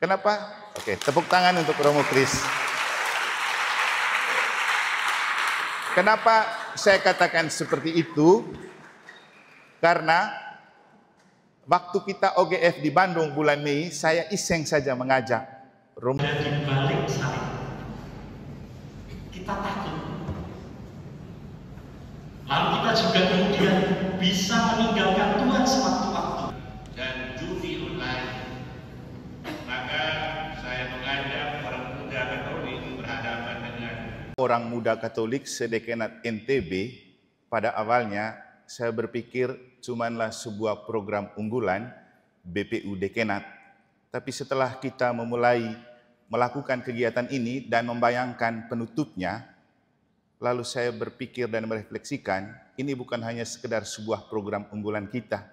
Kenapa? Oke, tepuk tangan untuk Romo Kris. Kenapa saya katakan seperti itu? Karena waktu kita OGF di Bandung bulan Mei, saya iseng saja mengajak Romo. Di balik salib, kita takut. Lalu kita juga kemudian bisa meninggalkan Tuhan sewaktu-waktu. Dan judi online. Maka saya mengajak orang muda Katolik berhadapan dengan orang muda Katolik sedekenat NTB. Pada awalnya saya berpikir cumanlah sebuah program unggulan BPU Dekenat. Tapi setelah kita memulai melakukan kegiatan ini dan membayangkan penutupnya, lalu saya berpikir dan merefleksikan, ini bukan hanya sekedar sebuah program unggulan kita,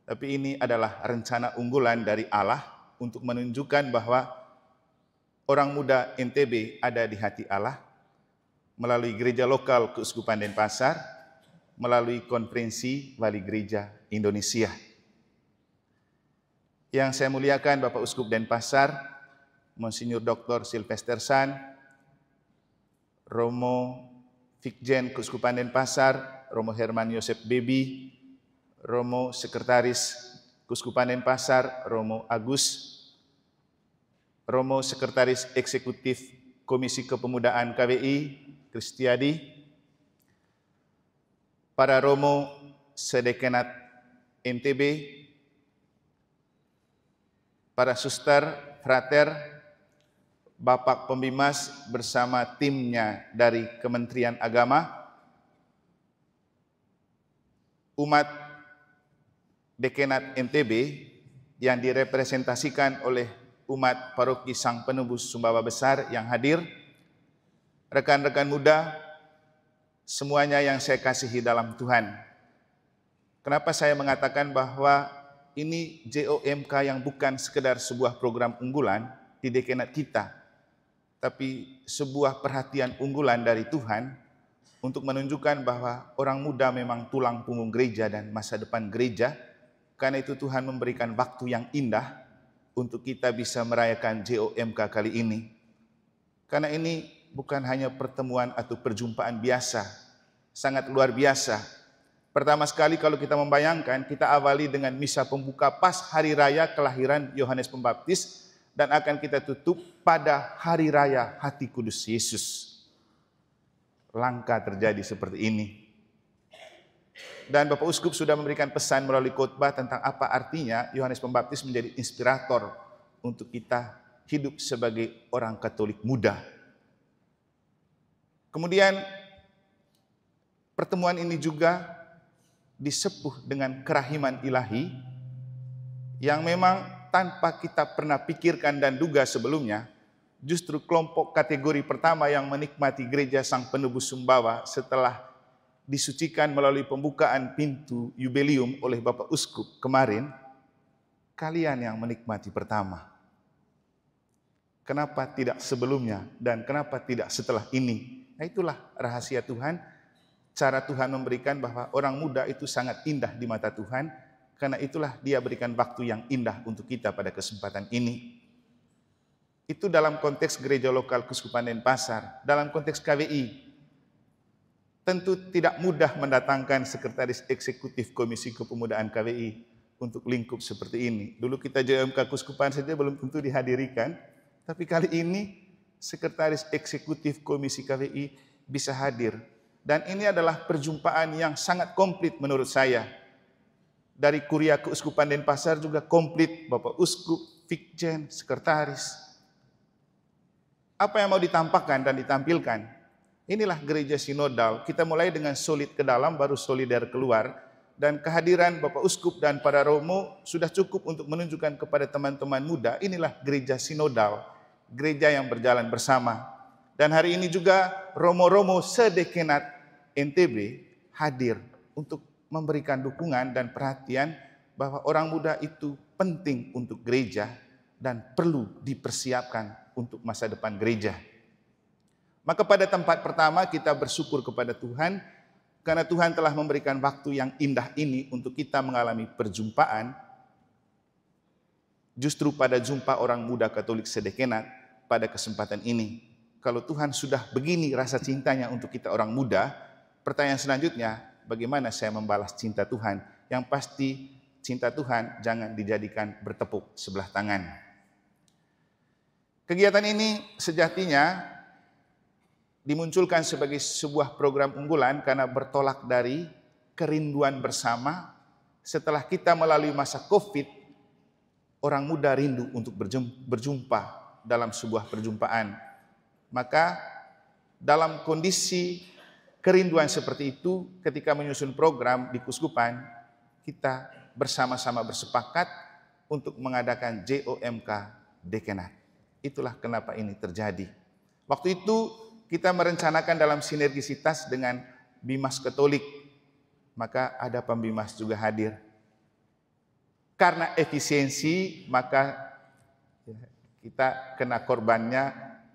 tapi ini adalah rencana unggulan dari Allah untuk menunjukkan bahwa orang muda NTB ada di hati Allah melalui gereja lokal Keuskupan Denpasar, melalui konferensi Wali Gereja Indonesia. Yang saya muliakan Bapak Uskup Denpasar, Monsinyur Dr. Sylvester San, Romo Fikjen Keuskupan Denpasar, Romo Herman Yosef Bebi, Romo Sekretaris Keuskupan Denpasar, Romo Agus, Romo Sekretaris Eksekutif Komisi Kepemudaan KWI, Kristiadi, para Romo Sedekenat NTB, para suster, frater, Bapak Pembimas bersama timnya dari Kementerian Agama, umat Dekenat NTB yang direpresentasikan oleh umat Paroki Sang Penebus Sumbawa Besar yang hadir, rekan-rekan muda, semuanya yang saya kasihi dalam Tuhan. Kenapa saya mengatakan bahwa ini JOMK yang bukan sekedar sebuah program unggulan di Dekenat kita, tapi sebuah perhatian unggulan dari Tuhan untuk menunjukkan bahwa orang muda memang tulang punggung gereja dan masa depan gereja. Karena itu Tuhan memberikan waktu yang indah untuk kita bisa merayakan JOMK kali ini. Karena ini bukan hanya pertemuan atau perjumpaan biasa, sangat luar biasa. Pertama sekali kalau kita membayangkan, kita awali dengan misa pembuka pas hari raya kelahiran Yohanes Pembaptis dan akan kita tutup pada hari raya Hati Kudus Yesus. Langka terjadi seperti ini. Dan Bapak Uskup sudah memberikan pesan melalui khotbah tentang apa artinya Yohanes Pembaptis menjadi inspirator untuk kita hidup sebagai orang Katolik muda. Kemudian pertemuan ini juga disepuh dengan kerahiman ilahi yang memang tanpa kita pernah pikirkan dan duga sebelumnya, justru kelompok kategori pertama yang menikmati gereja Sang Penebus Sumbawa setelah disucikan melalui pembukaan pintu Yubelium oleh Bapak Uskup kemarin, kalian yang menikmati pertama. Kenapa tidak sebelumnya dan kenapa tidak setelah ini? Nah, itulah rahasia Tuhan, cara Tuhan memberikan bahwa orang muda itu sangat indah di mata Tuhan, karena itulah Dia berikan waktu yang indah untuk kita pada kesempatan ini. Itu dalam konteks gereja lokal Keuskupan Denpasar. Dalam konteks KWI, tentu tidak mudah mendatangkan sekretaris eksekutif Komisi Kepemudaan KWI untuk lingkup seperti ini. Dulu kita JOMK Keuskupan saja belum tentu dihadirikan, tapi kali ini sekretaris eksekutif Komisi KWI bisa hadir. Dan ini adalah perjumpaan yang sangat komplit menurut saya. Dari Kuria Keuskupan Denpasar juga komplit, Bapak Uskup, Fikjen, sekretaris. Apa yang mau ditampakkan dan ditampilkan? Inilah gereja sinodal, kita mulai dengan solid ke dalam, baru solider keluar. Dan kehadiran Bapak Uskup dan para Romo sudah cukup untuk menunjukkan kepada teman-teman muda, inilah gereja sinodal, gereja yang berjalan bersama. Dan hari ini juga Romo-Romo sedekenat NTB hadir untuk memberikan dukungan dan perhatian bahwa orang muda itu penting untuk gereja dan perlu dipersiapkan untuk masa depan gereja. Maka pada tempat pertama kita bersyukur kepada Tuhan karena Tuhan telah memberikan waktu yang indah ini untuk kita mengalami perjumpaan justru pada jumpa orang muda Katolik sedekenat pada kesempatan ini. Kalau Tuhan sudah begini rasa cintanya untuk kita orang muda, pertanyaan selanjutnya, bagaimana saya membalas cinta Tuhan? Yang pasti cinta Tuhan jangan dijadikan bertepuk sebelah tangan. Kegiatan ini sejatinya dimunculkan sebagai sebuah program unggulan karena bertolak dari kerinduan bersama. Setelah kita melalui masa COVID, orang muda rindu untuk berjumpa dalam sebuah perjumpaan. Maka dalam kondisi kerinduan seperti itu, ketika menyusun program di Kuskupan, kita bersama-sama bersepakat untuk mengadakan JOMK Dekenat. Itulah kenapa ini terjadi. Waktu itu kita merencanakan dalam sinergisitas dengan Bimas Katolik, maka ada pembimas juga hadir. Karena efisiensi, maka kita kena korbannya,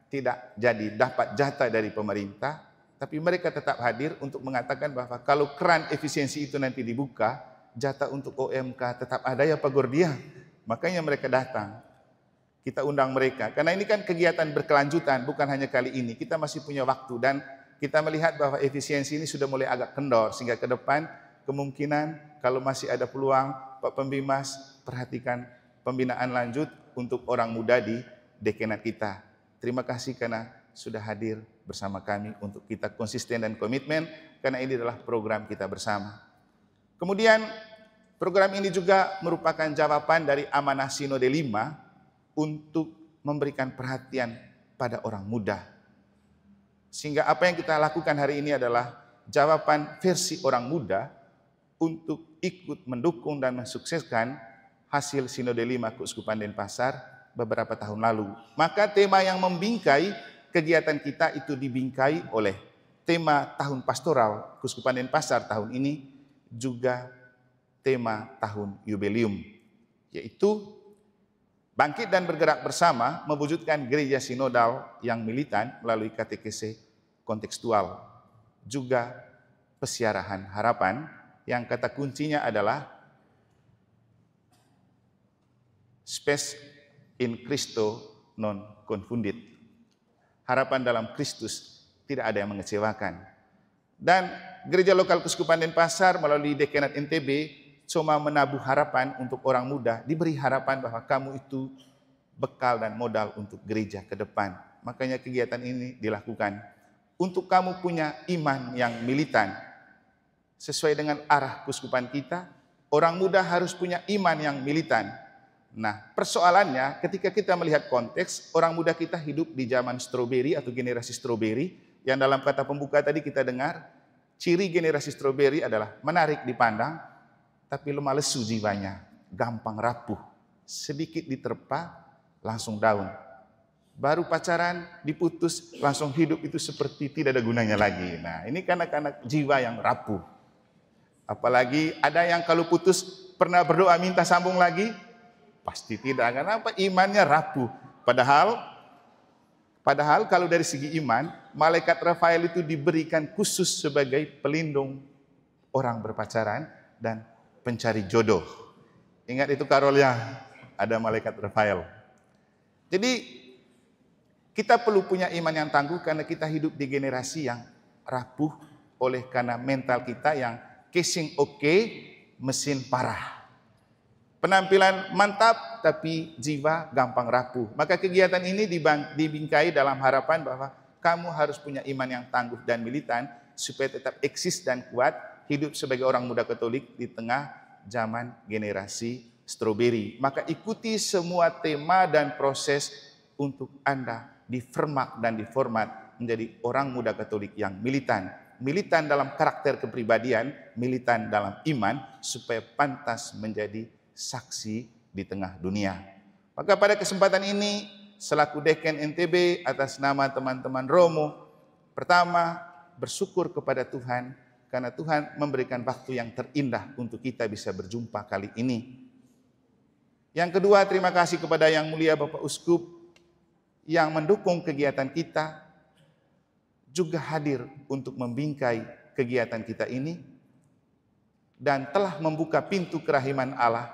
tidak jadi dapat jatah dari pemerintah, tapi mereka tetap hadir untuk mengatakan bahwa kalau keran efisiensi itu nanti dibuka, jatah untuk OMK tetap ada ya Pak Gordia. Makanya mereka datang. Kita undang mereka. Karena ini kan kegiatan berkelanjutan, bukan hanya kali ini. Kita masih punya waktu dan kita melihat bahwa efisiensi ini sudah mulai agak kendor. Sehingga ke depan kemungkinan kalau masih ada peluang, Pak Pembimas perhatikan pembinaan lanjut untuk orang muda di dekenat kita. Terima kasih karena sudah hadir bersama kami untuk kita konsisten dan komitmen karena ini adalah program kita bersama. Kemudian program ini juga merupakan jawaban dari amanah Sinode 5 untuk memberikan perhatian pada orang muda. Sehingga apa yang kita lakukan hari ini adalah jawaban versi orang muda untuk ikut mendukung dan mensukseskan hasil Sinode 5 Keuskupan Denpasar beberapa tahun lalu. Maka tema yang membingkai kegiatan kita itu dibingkai oleh tema tahun pastoral Keuskupan Denpasar tahun ini, juga tema tahun jubileum, yaitu bangkit dan bergerak bersama mewujudkan gereja sinodal yang militan melalui katekese kontekstual, juga pesiarahan harapan yang kata kuncinya adalah spes in Christo non confundit. Harapan dalam Kristus, tidak ada yang mengecewakan. Dan gereja lokal Keuskupan Denpasar melalui Dekenat NTB cuma menabuh harapan untuk orang muda, diberi harapan bahwa kamu itu bekal dan modal untuk gereja ke depan. Makanya kegiatan ini dilakukan untuk kamu punya iman yang militan. Sesuai dengan arah Keuskupan kita, orang muda harus punya iman yang militan. Nah, persoalannya ketika kita melihat konteks, orang muda kita hidup di zaman stroberi atau generasi stroberi, yang dalam kata pembuka tadi kita dengar, ciri generasi stroberi adalah menarik dipandang, tapi lemah lesu jiwanya, gampang rapuh, sedikit diterpa, langsung down. Baru pacaran, diputus, langsung hidup itu seperti tidak ada gunanya lagi. Nah, ini kanak-kanak jiwa yang rapuh. Apalagi ada yang kalau putus pernah berdoa minta sambung lagi, pasti tidak. Kenapa? Imannya rapuh. Padahal kalau dari segi iman, malaikat Rafael itu diberikan khusus sebagai pelindung orang berpacaran dan pencari jodoh. Ingat itu Karolnya, ada malaikat Rafael. Jadi kita perlu punya iman yang tangguh karena kita hidup di generasi yang rapuh oleh karena mental kita yang casing oke, mesin parah. Penampilan mantap, tapi jiwa gampang rapuh. Maka kegiatan ini dibingkai dalam harapan bahwa kamu harus punya iman yang tangguh dan militan, supaya tetap eksis dan kuat, hidup sebagai orang muda Katolik di tengah zaman generasi stroberi. Maka ikuti semua tema dan proses untuk Anda difermak dan diformat menjadi orang muda Katolik yang militan. Militan dalam karakter kepribadian, militan dalam iman, supaya pantas menjadi saksi di tengah dunia. Maka pada kesempatan ini, selaku Deken NTB atas nama teman-teman Romo, pertama bersyukur kepada Tuhan karena Tuhan memberikan waktu yang terindah untuk kita bisa berjumpa kali ini. Yang kedua, terima kasih kepada Yang Mulia Bapak Uskup yang mendukung kegiatan kita, juga hadir untuk membingkai kegiatan kita ini dan telah membuka pintu kerahiman Allah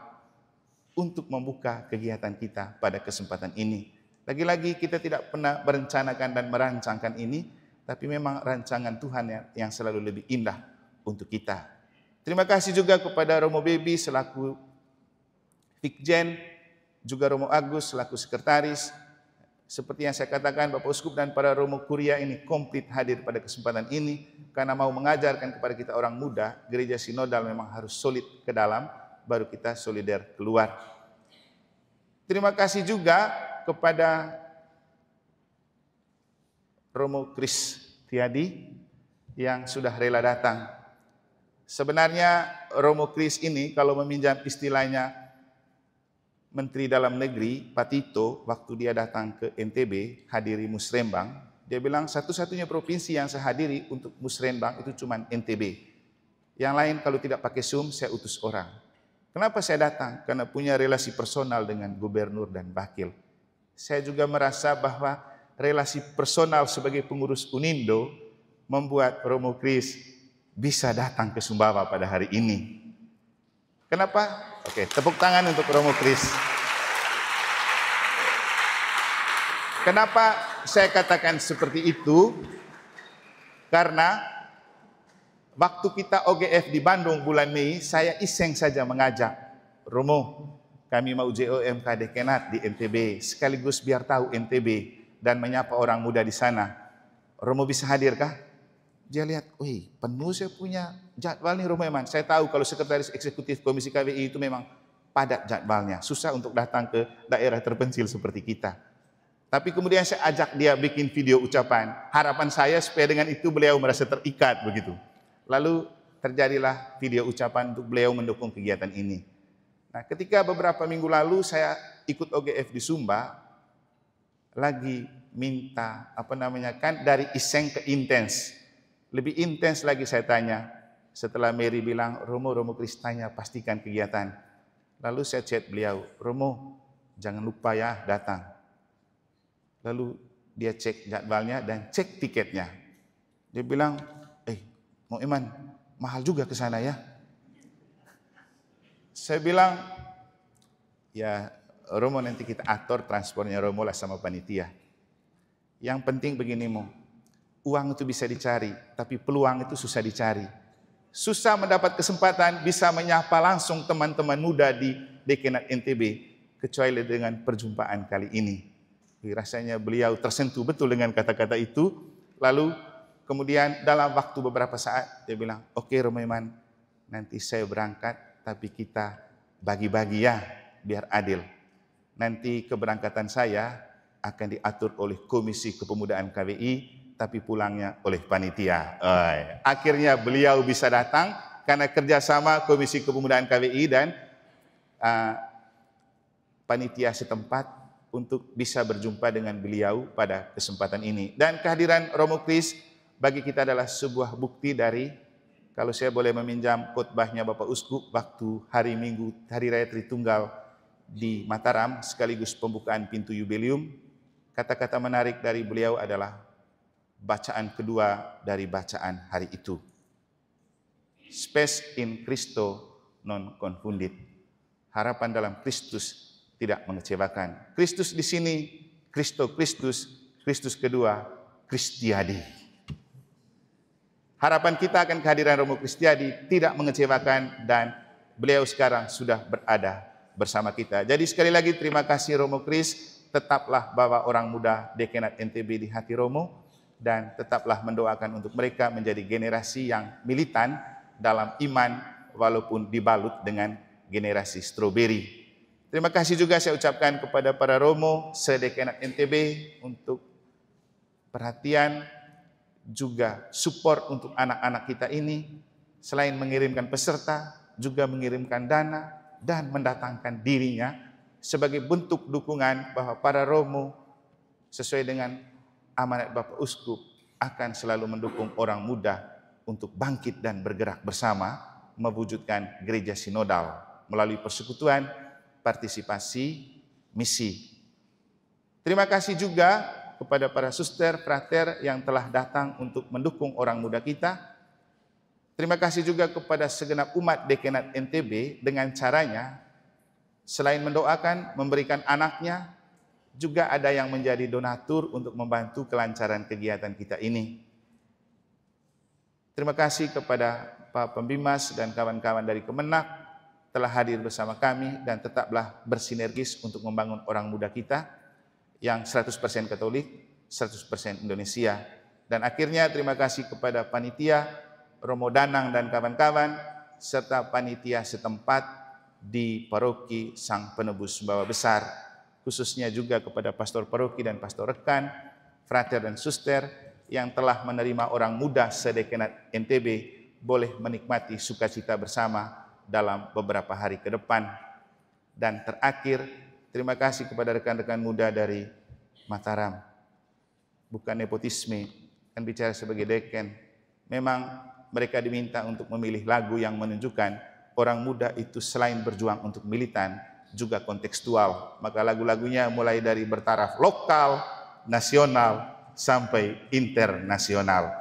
untuk membuka kegiatan kita pada kesempatan ini. Lagi-lagi kita tidak pernah merencanakan dan merancangkan ini, tapi memang rancangan Tuhan yang selalu lebih indah untuk kita. Terima kasih juga kepada Romo Baby selaku Fikjen, juga Romo Agus selaku sekretaris. Seperti yang saya katakan, Bapak Uskup dan para Romo Kuria ini komplit hadir pada kesempatan ini karena mau mengajarkan kepada kita orang muda, gereja sinodal memang harus solid ke dalam, baru kita solider keluar. Terima kasih juga kepada Romo Kristiadi yang sudah rela datang. Sebenarnya Romo Kris ini kalau meminjam istilahnya Menteri Dalam Negeri, Pak Tito, waktu dia datang ke NTB, hadiri Musrembang, dia bilang satu-satunya provinsi yang saya hadiri untuk Musrembang itu cuma NTB. Yang lain kalau tidak pakai Zoom, saya utus orang. Kenapa saya datang? Karena punya relasi personal dengan gubernur dan wakil. Saya juga merasa bahwa relasi personal sebagai pengurus Unindo membuat Romo Kris bisa datang ke Sumbawa pada hari ini. Kenapa? Oke, tepuk tangan untuk Romo Kris. Kenapa saya katakan seperti itu? Karena waktu kita OGF di Bandung bulan Mei, saya iseng saja mengajak Romo, kami mau JOMK Dekenat di NTB, sekaligus biar tahu NTB dan menyapa orang muda di sana. Romo bisa hadirkah? Dia lihat, wih, penuh saya punya jadwal nih Romo Eman. Saya tahu kalau sekretaris eksekutif Komisi KWI itu memang padat jadwalnya, susah untuk datang ke daerah terpencil seperti kita. Tapi kemudian saya ajak dia bikin video ucapan. Harapan saya supaya dengan itu beliau merasa terikat begitu. Lalu terjadilah video ucapan untuk beliau mendukung kegiatan ini. Nah, ketika beberapa minggu lalu saya ikut OGF di Sumba, lagi minta dari iseng ke intens. Lebih intens lagi saya tanya, setelah Mary bilang, Romo Kris tanya, pastikan kegiatan. Lalu saya chat beliau, Romo, jangan lupa ya datang. Lalu dia cek jadwalnya dan cek tiketnya. Dia bilang, mau Iman, mahal juga ke sana ya. Saya bilang, ya Romo nanti kita atur transportnya Romo lah sama panitia. Yang penting begini Mo, uang itu bisa dicari, tapi peluang itu susah dicari. Susah mendapat kesempatan bisa menyapa langsung teman-teman muda di Dekenat NTB, kecuali dengan perjumpaan kali ini. Rasanya beliau tersentuh betul dengan kata-kata itu. Lalu kemudian dalam waktu beberapa saat dia bilang, oke Romo Iman, nanti saya berangkat, tapi kita bagi-bagi ya, biar adil. Nanti keberangkatan saya akan diatur oleh Komisi Kepemudaan KWI, tapi pulangnya oleh panitia. Akhirnya beliau bisa datang karena kerjasama Komisi Kepemudaan KWI dan panitia setempat untuk bisa berjumpa dengan beliau pada kesempatan ini. Dan kehadiran Romo Kris bagi kita adalah sebuah bukti dari, kalau saya boleh meminjam khotbahnya Bapak Uskup waktu hari Minggu, Hari Raya Tritunggal di Mataram, sekaligus pembukaan pintu jubileum, kata-kata menarik dari beliau adalah bacaan kedua dari bacaan hari itu. Spes in Christo non confundit. Harapan dalam Kristus tidak mengecewakan. Kristus di sini, Kristus kedua, Kristiadi. Harapan kita akan kehadiran Romo Kristiadi tidak mengecewakan dan beliau sekarang sudah berada bersama kita. Jadi sekali lagi terima kasih Romo Kris, tetaplah bawa orang muda Dekenat NTB di hati Romo, dan tetaplah mendoakan untuk mereka menjadi generasi yang militan dalam iman walaupun dibalut dengan generasi stroberi. Terima kasih juga saya ucapkan kepada para Romo se-Dekenat NTB untuk perhatian, juga support untuk anak-anak kita ini. Selain mengirimkan peserta, juga mengirimkan dana dan mendatangkan dirinya sebagai bentuk dukungan bahwa para Romo sesuai dengan amanat Bapak Uskup akan selalu mendukung orang muda untuk bangkit dan bergerak bersama mewujudkan gereja sinodal melalui persekutuan, partisipasi, misi. Terima kasih juga kepada para suster, frater yang telah datang untuk mendukung orang muda kita. Terima kasih juga kepada segenap umat Dekenat NTB dengan caranya Selain mendoakan, memberikan anaknya, juga ada yang menjadi donatur untuk membantu kelancaran kegiatan kita ini. Terima kasih kepada Pak Pembimas dan kawan-kawan dari Kemenak telah hadir bersama kami dan tetaplah bersinergis untuk membangun orang muda kita yang 100% Katolik, 100% Indonesia. Dan akhirnya terima kasih kepada panitia, Romo Danang dan kawan-kawan, serta panitia setempat di Paroki Sang Penebus Sumbawa Besar, khususnya juga kepada pastor paroki dan pastor rekan, frater dan suster yang telah menerima orang muda sedekenat NTB boleh menikmati sukacita bersama dalam beberapa hari ke depan. Dan terakhir, terima kasih kepada rekan-rekan muda dari Mataram. Bukan nepotisme, kan bicara sebagai deken. Memang mereka diminta untuk memilih lagu yang menunjukkan orang muda itu selain berjuang untuk militan, juga kontekstual. Maka lagu-lagunya mulai dari bertaraf lokal, nasional, sampai internasional.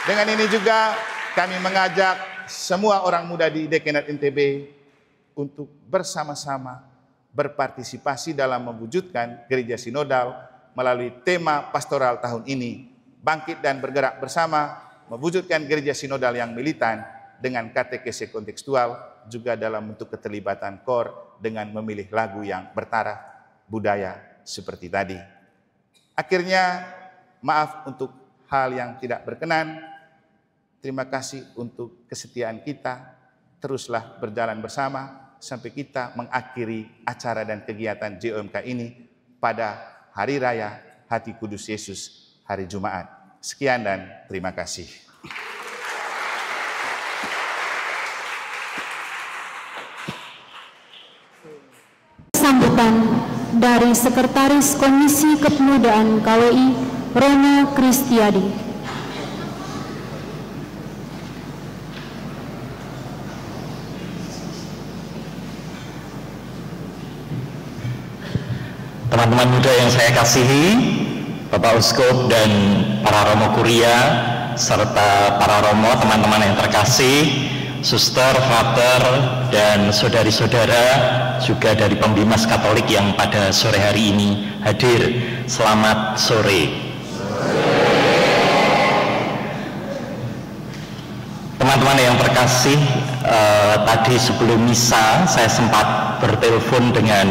Dengan ini juga kami mengajak semua orang muda di Dekenat NTB untuk bersama-sama berpartisipasi dalam mewujudkan gereja sinodal melalui tema pastoral tahun ini, bangkit dan bergerak bersama, mewujudkan gereja sinodal yang militan dengan katekese kontekstual, juga dalam bentuk keterlibatan KOR dengan memilih lagu yang bertaraf budaya seperti tadi. Akhirnya, maaf untuk hal yang tidak berkenan. Terima kasih untuk kesetiaan kita. Teruslah berjalan bersama sampai kita mengakhiri acara dan kegiatan JOMK ini pada Hari Raya Hati Kudus Yesus, hari Jumat. Sekian dan terima kasih. Sambutan dari Sekretaris Komisi Kepemudaan KWI, Romo Kristiadi. Teman-teman muda yang saya kasihi, Bapak Uskup dan para Romo Kuria, serta para Romo, teman-teman yang terkasih, suster, frater, dan saudari-saudara juga dari Pembimas Katolik yang pada sore hari ini hadir. Selamat sore. Teman-teman yang terkasih, tadi sebelum misa saya sempat bertelepon dengan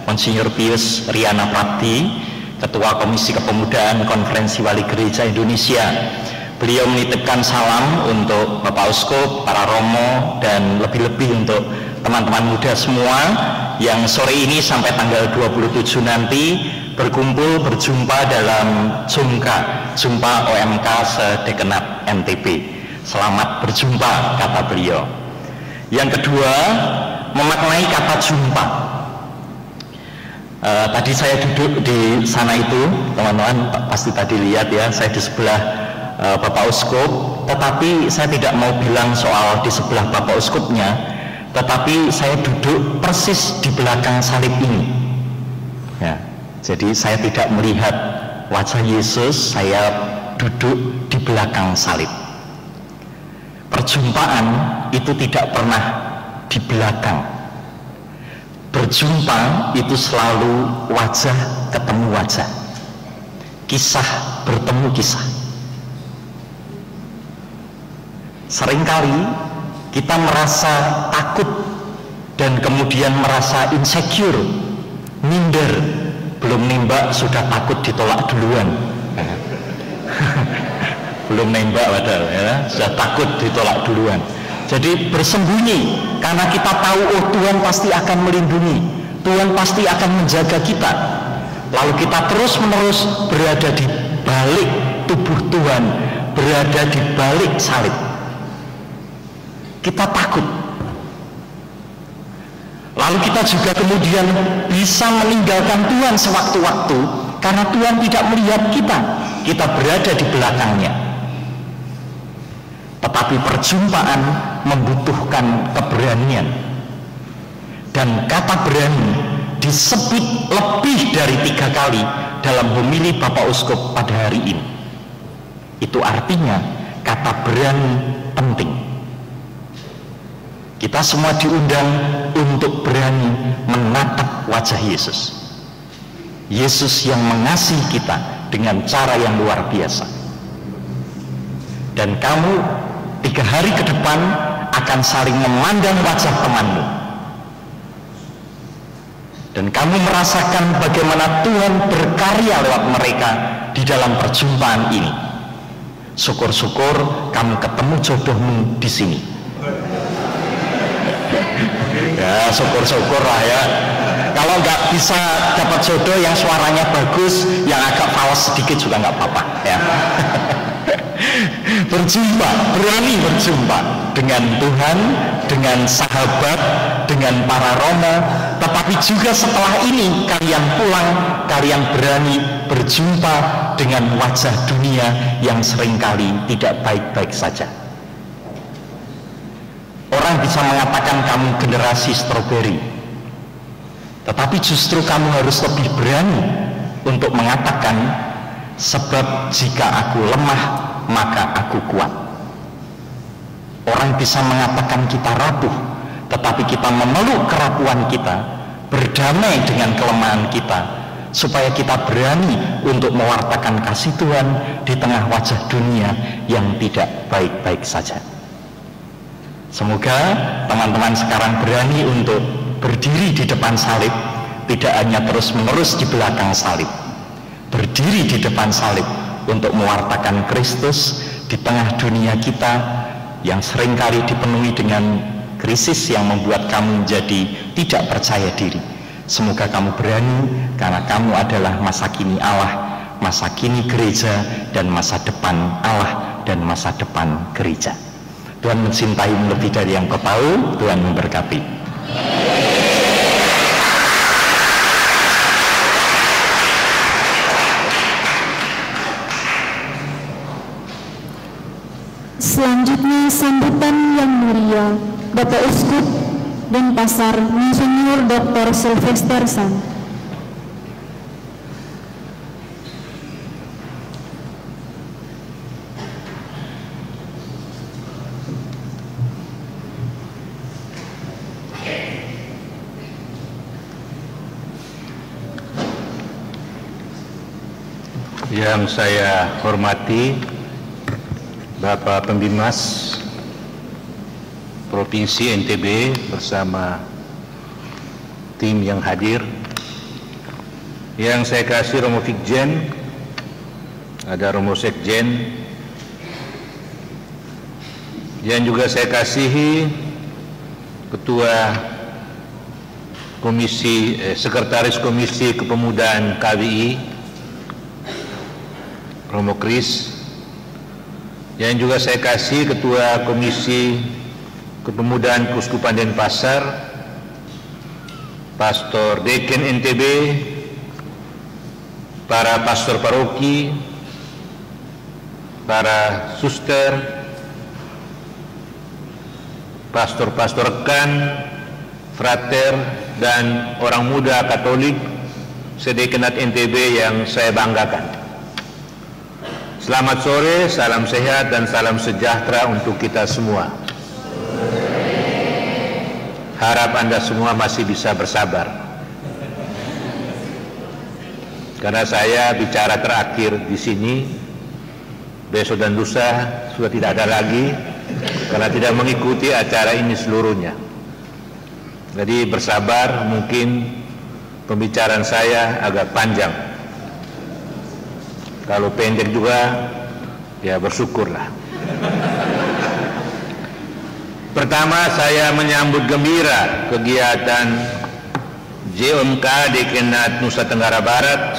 Monsinyur Pius Riana Prabdi, Ketua Komisi Kepemudaan Konferensi Wali Gereja Indonesia. Beliau menitipkan salam untuk Bapak Uskup, para Romo, dan lebih-lebih untuk teman-teman muda semua yang sore ini sampai tanggal 27 nanti berkumpul berjumpa dalam Jumpa OMK Sedekenat NTB. Selamat berjumpa, kata beliau. Yang kedua, memaknai kata jumpa. Tadi saya duduk di sana itu, teman-teman pasti tadi lihat ya, saya di sebelah Bapak Uskup, tetapi saya tidak mau bilang soal di sebelah Bapak Uskupnya, tetapi saya duduk persis di belakang salib ini. Ya, jadi saya tidak melihat wajah Yesus, saya duduk di belakang salib. Perjumpaan itu tidak pernah di belakang. Berjumpa itu selalu wajah ketemu wajah, kisah bertemu kisah. Seringkali kita merasa takut dan kemudian merasa insecure, minder, belum nembak sudah takut ditolak duluan. Belum nembak padahal ya, sudah takut ditolak duluan. Jadi bersembunyi karena kita tahu oh Tuhan pasti akan melindungi, Tuhan pasti akan menjaga kita. Lalu kita terus-menerus berada di balik tubuh Tuhan, berada di balik salib. Kita takut. Lalu kita juga kemudian bisa meninggalkan Tuhan sewaktu-waktu karena Tuhan tidak melihat kita. Kita berada di belakangnya. Tetapi perjumpaan membutuhkan keberanian. Dan kata berani disebut lebih dari 3 kali dalam homili Bapak Uskup pada hari ini. Itu artinya kata berani penting. Kita semua diundang untuk berani menatap wajah Yesus. Yesus yang mengasihi kita dengan cara yang luar biasa. Dan kamu 3 hari ke depan akan saling memandang wajah temanmu. Dan kamu merasakan bagaimana Tuhan berkarya lewat mereka di dalam perjumpaan ini. Syukur-syukur kamu ketemu jodohmu di sini. Ya, syukur-syukur lah ya. Kalau nggak bisa dapat jodoh yang suaranya bagus, yang agak fals sedikit juga nggak apa-apa ya. Berjumpa, berani berjumpa dengan Tuhan, dengan sahabat, dengan para romo. Tetapi juga setelah ini kalian pulang, kalian berani berjumpa dengan wajah dunia yang seringkali tidak baik-baik saja. Orang bisa mengatakan kamu generasi stroberi, tetapi justru kamu harus lebih berani untuk mengatakan, sebab jika aku lemah maka aku kuat. Orang bisa mengatakan kita rapuh, tetapi kita memeluk kerapuhan kita, berdamai dengan kelemahan kita, supaya kita berani untuk mewartakan kasih Tuhan di tengah wajah dunia yang tidak baik-baik saja. Semoga teman-teman sekarang berani untuk berdiri di depan salib, tidak hanya terus-menerus di belakang salib, berdiri di depan salib untuk mewartakan Kristus di tengah dunia kita yang seringkali dipenuhi dengan krisis yang membuat kamu menjadi tidak percaya diri. Semoga kamu berani, karena kamu adalah masa kini Allah, masa kini gereja, dan masa depan Allah dan masa depan gereja. Tuhan mencintaimu lebih dari yang kau tahu. Tuhan memberkati. Selanjutnya sambutan yang mulia Bapak Uskup Denpasar Monsinyur Dr. Sylvester San. Yang saya hormati Bapak Pembimas Provinsi NTB bersama tim yang hadir, yang saya kasih Romo Fikjen, ada Romo Sekjen, yang juga saya kasihi Ketua Komisi Sekretaris Komisi Kepemudaan KWI Romo Kris, yang juga saya kasih Ketua Komisi Kepemudaan Keuskupan Denpasar, Pastor Deken NTB, para pastor paroki, para suster, pastor-pastor rekan, frater, dan orang muda Katolik sedekenat NTB yang saya banggakan. Selamat sore, salam sehat dan salam sejahtera untuk kita semua. Harap Anda semua masih bisa bersabar, karena saya bicara terakhir di sini. Besok dan lusa sudah tidak ada lagi, karena tidak mengikuti acara ini seluruhnya. Jadi bersabar, mungkin pembicaraan saya agak panjang. Kalau pendek juga, ya bersyukurlah. Pertama, saya menyambut gembira kegiatan JOMK Dekenat Nusa Tenggara Barat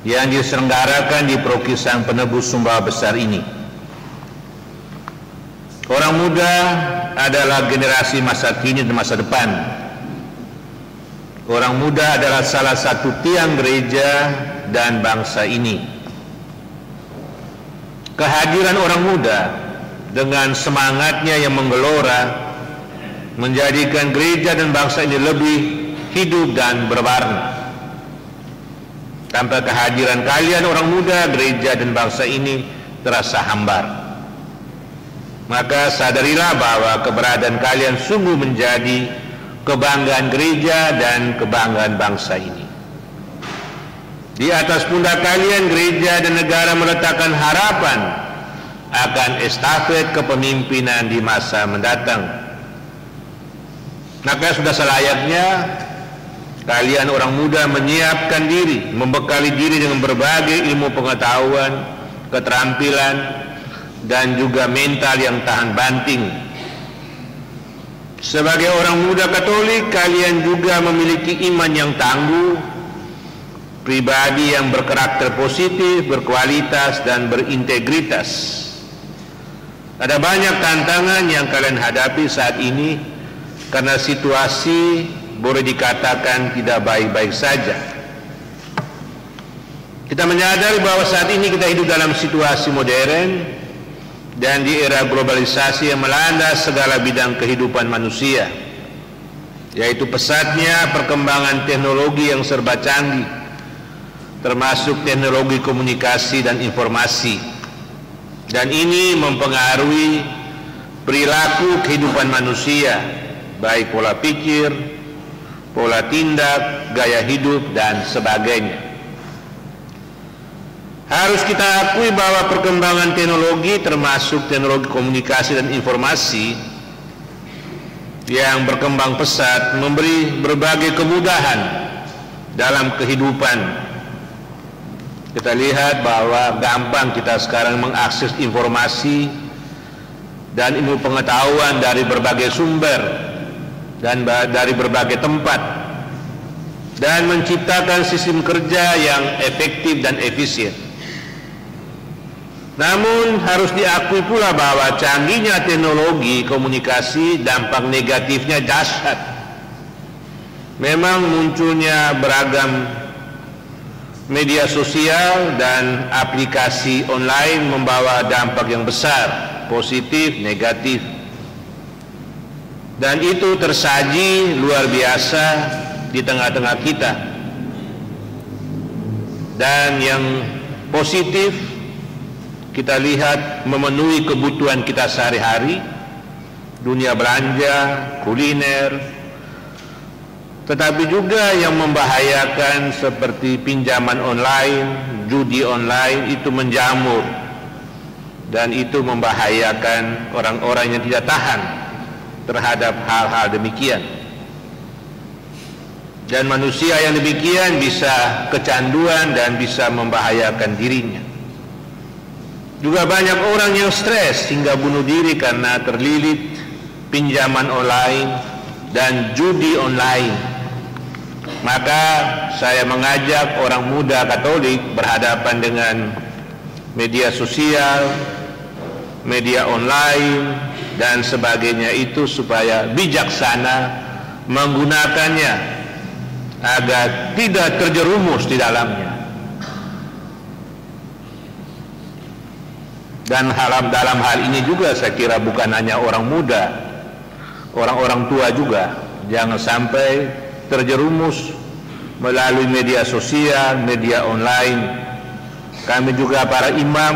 yang diselenggarakan di Prokisan Penebus Sumbawa Besar ini. Orang muda adalah generasi masa kini dan masa depan. Orang muda adalah salah satu tiang gereja dan bangsa ini. Kehadiran orang muda dengan semangatnya yang menggelora menjadikan gereja dan bangsa ini lebih hidup dan berwarna. Tanpa kehadiran kalian orang muda, gereja dan bangsa ini terasa hambar. maka sadarilah bahwa keberadaan kalian sungguh menjadi kebanggaan gereja dan kebanggaan bangsa ini. Di atas pundak kalian gereja dan negara meletakkan harapan akan estafet kepemimpinan di masa mendatang. Maka sudah selayaknya kalian orang muda menyiapkan diri, membekali diri dengan berbagai ilmu pengetahuan, keterampilan, dan juga mental yang tahan banting. Sebagai orang muda Katolik, kalian juga memiliki iman yang tangguh, pribadi yang berkarakter positif, berkualitas, dan berintegritas. Ada banyak tantangan yang kalian hadapi saat ini karena situasi boleh dikatakan tidak baik-baik saja. Kita menyadari bahwa saat ini kita hidup dalam situasi modern dan di era globalisasi yang melanda segala bidang kehidupan manusia, yaitu pesatnya perkembangan teknologi yang serba canggih, termasuk teknologi komunikasi dan informasi, dan ini mempengaruhi perilaku kehidupan manusia, baik pola pikir, pola tindak, gaya hidup, dan sebagainya. Harus kita akui bahwa perkembangan teknologi, termasuk teknologi komunikasi dan informasi yang berkembang pesat, memberi berbagai kemudahan dalam kehidupan. Kita lihat bahwa gampang kita sekarang mengakses informasi dan ilmu pengetahuan dari berbagai sumber dan dari berbagai tempat, dan menciptakan sistem kerja yang efektif dan efisien. Namun harus diakui pula bahwa canggihnya teknologi komunikasi dampak negatifnya dahsyat. Memang munculnya beragam media sosial dan aplikasi online membawa dampak yang besar, positif, negatif. Dan itu tersaji luar biasa di tengah-tengah kita. Dan yang positif kita lihat memenuhi kebutuhan kita sehari-hari, dunia belanja, kuliner, tetapi juga yang membahayakan seperti pinjaman online, judi online itu menjamur, dan itu membahayakan orang-orang yang tidak tahan terhadap hal-hal demikian. Dan manusia yang demikian bisa kecanduan dan bisa membahayakan dirinya. Juga banyak orang yang stres hingga bunuh diri karena terlilit pinjaman online dan judi online. Maka saya mengajak orang muda Katolik berhadapan dengan media sosial, media online, dan sebagainya itu supaya bijaksana menggunakannya agar tidak terjerumus di dalamnya. Dan dalam hal ini juga saya kira bukan hanya orang muda, orang-orang tua juga jangan sampai terjerumus melalui media sosial, media online. Kami juga para imam,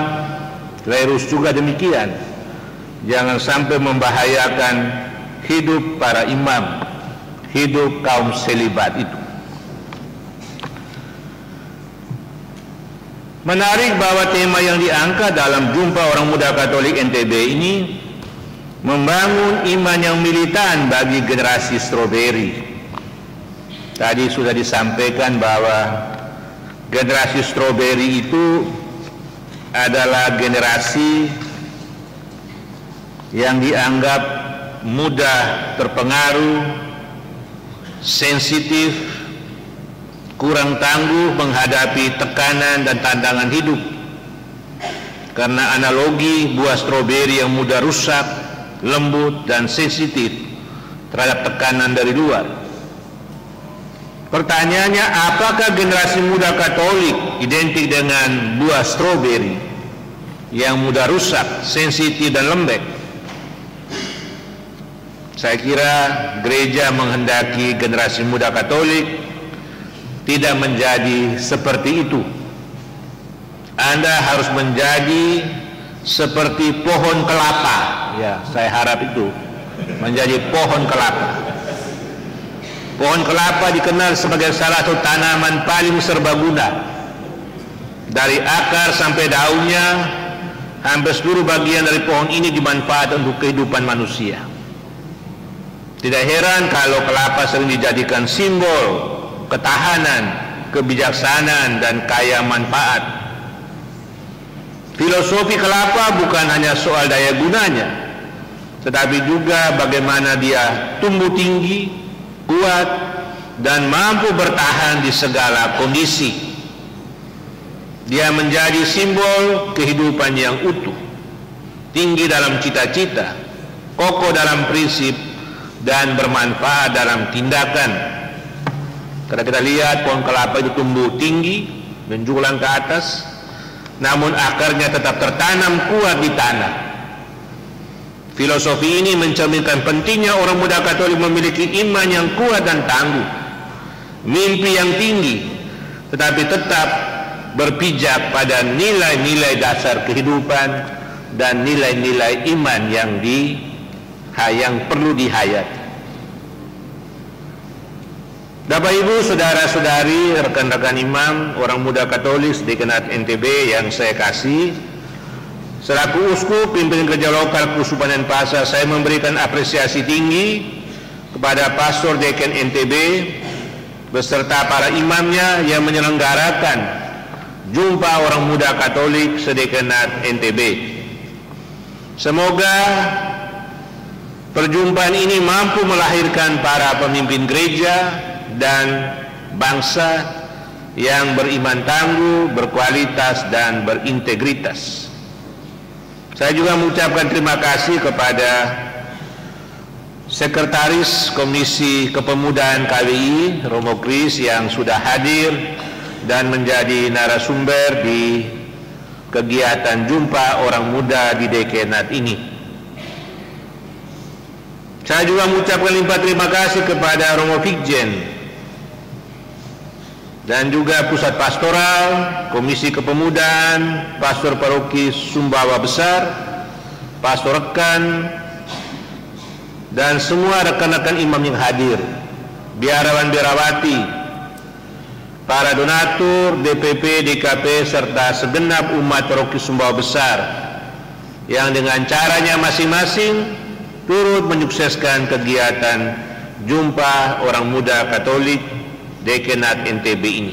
klerus juga demikian. Jangan sampai membahayakan hidup para imam, hidup kaum selibat itu. Menarik bahwa tema yang diangkat dalam Jumpa Orang Muda Katolik NTB ini membangun iman yang militan bagi generasi stroberi. Tadi sudah disampaikan bahwa generasi stroberi itu adalah generasi yang dianggap mudah terpengaruh, sensitif, kurang tangguh menghadapi tekanan dan tantangan hidup. Karena analogi buah stroberi yang mudah rusak, lembut, dan sensitif terhadap tekanan dari luar. Pertanyaannya, apakah generasi muda Katolik identik dengan buah stroberi yang mudah rusak, sensitif, dan lembek? Saya kira gereja menghendaki generasi muda Katolik tidak menjadi seperti itu. Anda harus menjadi seperti pohon kelapa. Ya, saya harap itu menjadi pohon kelapa. Pohon kelapa dikenal sebagai salah satu tanaman paling serbaguna. Dari akar sampai daunnya, hampir seluruh bagian dari pohon ini dimanfaatkan untuk kehidupan manusia. Tidak heran kalau kelapa sering dijadikan simbol ketahanan, kebijaksanaan, dan kaya manfaat. Filosofi kelapa bukan hanya soal daya gunanya, tetapi juga bagaimana dia tumbuh tinggi, kuat, dan mampu bertahan di segala kondisi. Dia menjadi simbol kehidupan yang utuh, tinggi dalam cita-cita, kokoh dalam prinsip, dan bermanfaat dalam tindakan. Karena kita lihat pohon kelapa itu tumbuh tinggi, menjulang ke atas, namun akarnya tetap tertanam kuat di tanah. Filosofi ini mencerminkan pentingnya orang muda Katolik memiliki iman yang kuat dan tangguh, mimpi yang tinggi, tetapi tetap berpijak pada nilai-nilai dasar kehidupan dan nilai-nilai iman yang perlu dihayati. Bapak Ibu, saudara-saudari, rekan-rekan imam, orang muda Katolik Dekanat NTB yang saya kasih, selaku uskup pimpinan gereja lokal Kusupan dan Pasar, saya memberikan apresiasi tinggi kepada Pastor Dekan NTB beserta para imamnya yang menyelenggarakan Jumpa Orang Muda Katolik Sedekanat NTB. Semoga perjumpaan ini mampu melahirkan para pemimpin gereja dan bangsa yang beriman tangguh, berkualitas, dan berintegritas. Saya juga mengucapkan terima kasih kepada Sekretaris Komisi Kepemudaan KWI, Romo Kris, yang sudah hadir dan menjadi narasumber di kegiatan Jumpa Orang Muda di Dekanat ini. Saya juga mengucapkan limpah terima kasih kepada Romo Fikjen dan juga Pusat Pastoral, Komisi Kepemudaan, Pastor Paroki Sumbawa Besar, Pastor Rekan, dan semua rekan-rekan imam yang hadir, biarawan-biarawati, para donatur, DPP, DKP, serta segenap umat Paroki Sumbawa Besar yang dengan caranya masing-masing turut menyukseskan kegiatan Jumpa Orang Muda Katolik Dekanat NTB ini.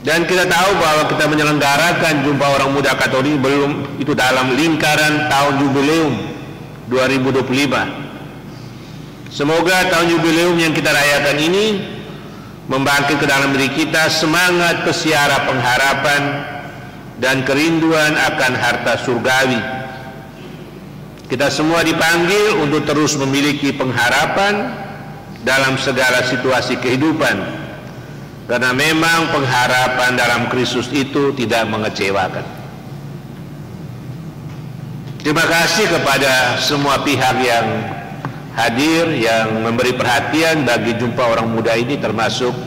Dan kita tahu bahwa kita menyelenggarakan Jumpa Orang Muda Katolik belum itu dalam lingkaran tahun jubileum 2025. Semoga tahun jubileum yang kita rayakan ini membangkit ke dalam diri kita semangat pesiara pengharapan dan kerinduan akan harta surgawi. Kita semua dipanggil untuk terus memiliki pengharapan dalam segala situasi kehidupan, karena memang pengharapan dalam Kristus itu tidak mengecewakan. Terima kasih kepada semua pihak yang hadir, yang memberi perhatian bagi Jumpa Orang Muda ini, termasuk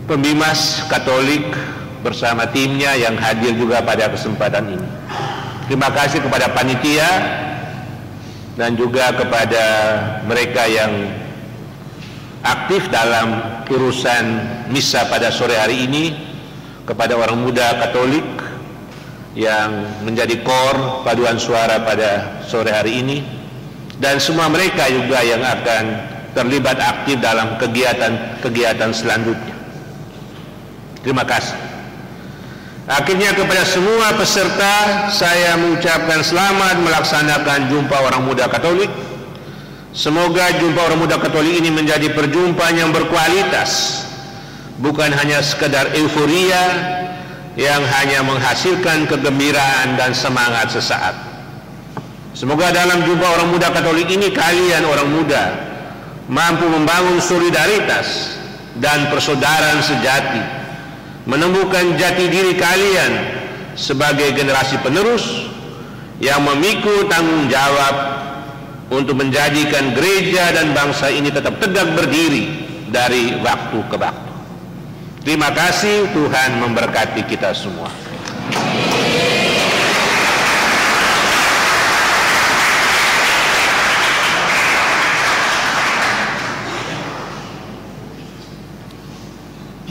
Pembimas Katolik bersama timnya yang hadir juga pada kesempatan ini. Terima kasih kepada panitia dan juga kepada mereka yang aktif dalam urusan misa pada sore hari ini, kepada orang muda Katolik yang menjadi kor paduan suara pada sore hari ini, dan semua mereka juga yang akan terlibat aktif dalam kegiatan-kegiatan selanjutnya. Terima kasih. Akhirnya kepada semua peserta saya mengucapkan selamat melaksanakan Jumpa Orang Muda Katolik. Semoga Jumpa Orang Muda Katolik ini menjadi perjumpaan yang berkualitas, bukan hanya sekedar euforia yang hanya menghasilkan kegembiraan dan semangat sesaat. Semoga dalam Jumpa Orang Muda Katolik ini kalian orang muda mampu membangun solidaritas dan persaudaraan sejati, menemukan jati diri kalian sebagai generasi penerus yang memikul tanggung jawab untuk menjadikan gereja dan bangsa ini tetap tegak berdiri dari waktu ke waktu. Terima kasih, Tuhan memberkati kita semua.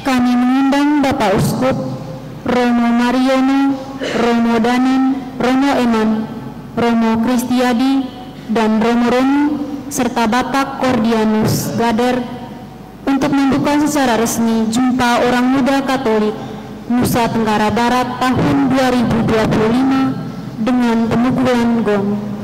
Kami mengundang Bapak Uskup Romo Mariono, Romo Danin, Romo Eman, Romo Kristiadi, dan Romo Roni, serta Bapak Kordianus Gader untuk membuka secara resmi Jumpa Orang Muda Katolik Nusa Tenggara Barat tahun 2025 dengan pemukulan gong.